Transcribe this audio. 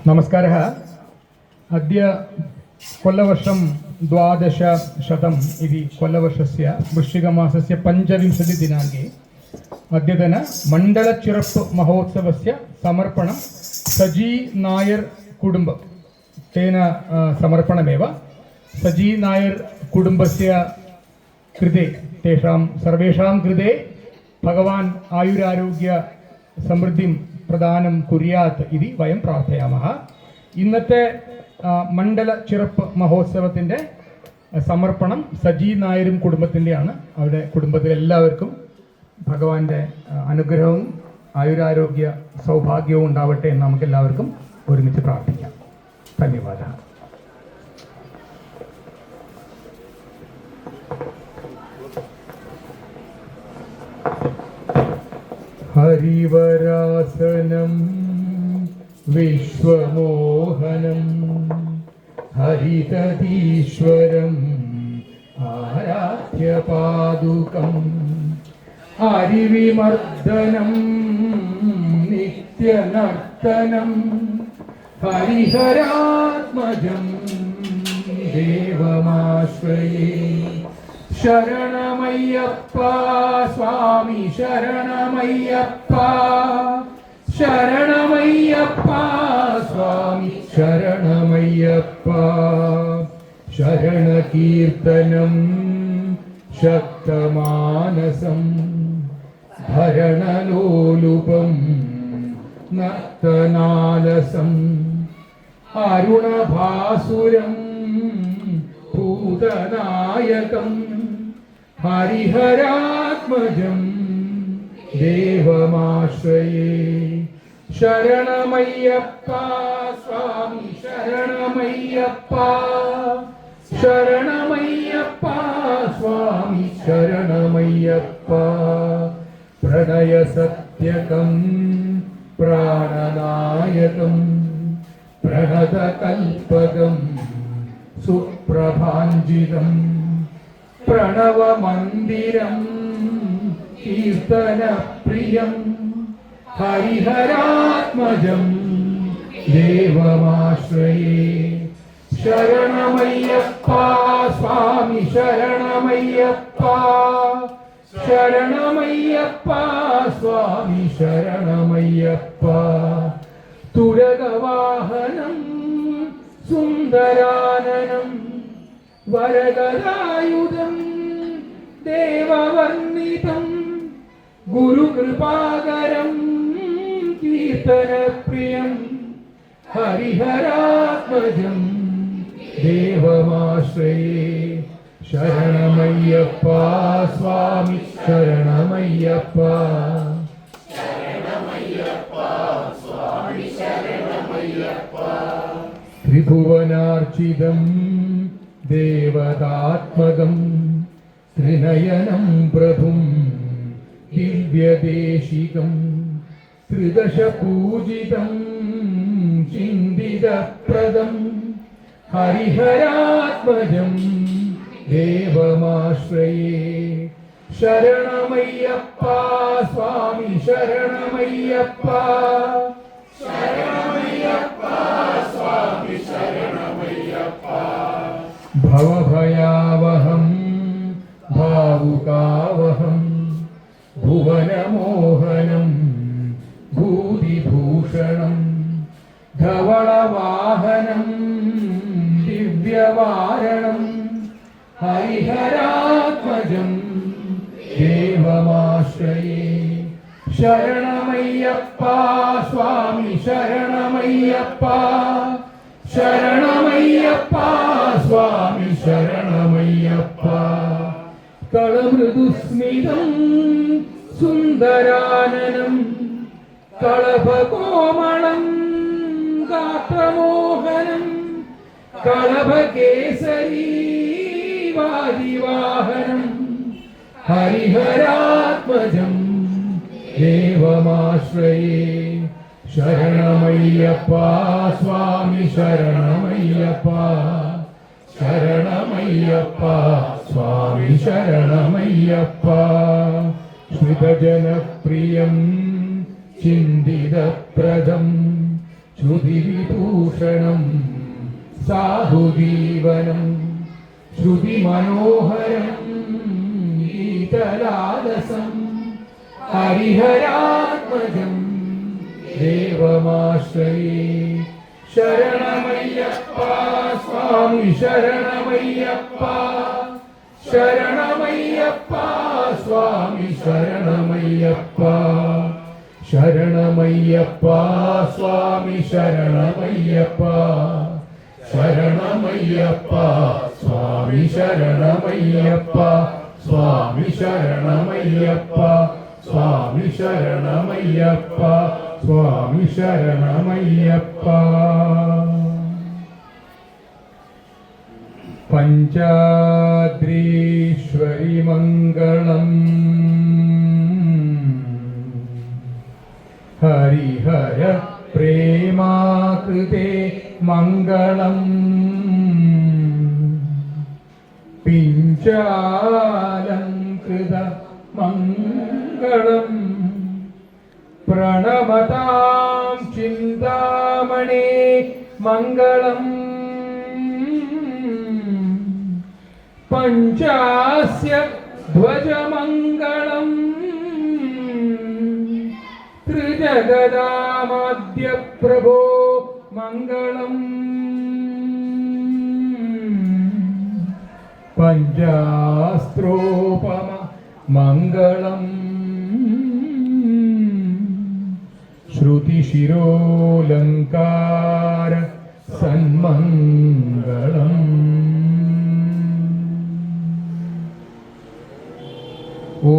नमस्कारः। अद्य कोल्लवर्षं 1200 इति कोल्लवर्षस्य वृश्चिकमासस्य 25 दिनाङ्के अद्यतन मण्डलचिरप्पु महोत्सवस्य समर्पणं सजी नायर कुटुम्ब तेन समर्पणमेव। सजी नायर कुटुम्बस्य कृते तेषां सर्वेषां कृते भगवान् आयुरारोग्य समृद्धिं प्रदानं कुर्यात् इति वयं प्रार्थयामः। इन्नते മണ്ഡല ചിറപ്പ് മഹോത്സവത്തിൻ്റെ സമർപ്പണം സജി നായരും കുടുംബത്തിൻ്റെയാണ്. അവരുടെ കുടുംബത്തിലെ എല്ലാവർക്കും ഭഗവാന്റെ അനുഗ്രഹവും ആയുരാരോഗ്യ സൗഭാഗ്യവും ഉണ്ടാവട്ടെ എന്ന് നമുക്ക് എല്ലാവർക്കും ഒരുമിച്ച് പ്രാർത്ഥിക്കാം. ധന്യവാദം. ഹരിവരാസനം വിശ്വമോഹനം ഹരിതീശ്വരം ആരാധ്യപാദുകം ഹരിവിമർദ്ദനം നിത്യനർത്തനം ഹരിഹരാത്മജം ദേവമാശ്രയേ. ശരണമയ്യപ്പ സ്വാമി ശരണമയ്യപ്പ ശരണമയ്യപ്പ സ്വാമി ശരണമയ്യപ്പ. ശരണകീർത്തനം ശക്തമാനസം ഭരണലോലുപം നർത്തനാലസം അരുണഭാസുരം ഭൂതനായകം ഹരിഹരാത്മജം ദേവമാശ്രയേ. ശരണമയ്യപ്പ സ്വാമി ശരണമയ്യപ്പ ശരണമയ്യപ്പ സ്വാമി ശരണമയ്യപ്പ. പ്രണയസത്യകം പ്രാണനായകം പ്രണതകൽപകം സുപ്രഭാഞ്ജിതം പ്രണവമന്ദിരം കീർത്തനപ്രിയം ഹരിഹരാത്മജം ദേവമാശ്രയേ. ശരണമയ്യപ്പ സ്വാമി ശരണമയ്യപ്പ ശരണമയ്യപ്പ സ്വാമി ശരണമയ്യപ്പ. തുരകവാഹനം സുന്ദരാനനം വരദായുധം ദേവവർണ്ണിതം ഗുരുകൃപാകരം കീർത്തനപ്രിയം ഹരിഹരാത്മജം ദേവമാശ്രയേ. ശരണമയ്യപ്പ സ്വാമി ശരണമയ്യപ്പ ശരണമയ്യപ്പ സ്വാമി ശരണമയ്യപ്പ. ത്രിഭുവനാർച്ചിതം ദേവതാത്മകം ത്രിനയനം പ്രഭും ദിവ്യദേശികം ത്രിദശപൂജിതം ചിന്തിതപ്രദം ഹരിഹരാത്മജം ദേവമാശ്രയേ. ശരണമയ്യപ്പ സ്വാമി ശരണമയ്യപ്പ ശരണമയ്യപ്പ സ്വാമി ശരണമയ്യപ്പ. ഭവഭയാവഹം ഭാവുകാവഹം ഭുവനമോഹനം ഭൂതിഭൂഷണം ധവളവാഹനം ദിവ്യവാരണം ഹരിഹരാത്മജം ദേവമാശ്രയേ. ശരണമയ്യപ്പ സ്വാമി ശരണമയ്യപ്പ ശരണമയ്യപ്പ സ്വാമി ശരണമയ്യപ്പ. കളമൃദുസ്മിതം സുന്ദരാനനം കളഭകോമളം ഗാത്രമോഹനം കളഭകേസരീ വാദിവാഹനം ഹരിഹരാത്മജം ദേവമാശ്രയേ. ശരണമയ്യപ്പ സ്വാമി ശരണമയ്യപ്പ ശരണമയ്യപ്പ സ്വാമി ശരണമയ്യപ്പ. സ്മിതജനപ്രിയം ചിന്തിതപ്രദം ശ്രുതിവിഭൂഷണം സാഹുജീവനം ശ്രുതിമനോഹരം ഗീതലാലസം ഹരിഹരാത്മജം ദേവമാശ്രയേ. ശരണമയ്യപ്പ സ്വാമി ശരണമയ്യപ്പ, ശരണമയ്യപ്പ സ്വാമി ശരണമയ്യപ്പ, ശരണമയ്യപ്പ സ്വാമി ശരണമയ്യപ്പ, ശരണമയ്യപ്പ സ്വാമി ശരണമയ്യപ്പ, സ്വാമി ശരണമയ്യപ്പ, സ്വാമി ശരണമയ്യപ്പ, സ്വാമി ശരണമയ്യപ്പ. പഞ്ചാദ്രീശ്വരി മംഗളം ഹരിഹര പ്രേമാകൃതേ മംഗളം പിഞ്ചാലംകൃത മംഗളം പ്രണമതാം ചിന്താമണേ മംഗളം പഞ്ചാസ്യ ധ്വജമംഗളം ത്രിജഗദാമാദ്യ പ്രഭോ മംഗളം പഞ്ചാസ്ത്രോപമ മംഗളം ശ്രുതിശിരോലങ്കാര സന്മംഗളം. ഓ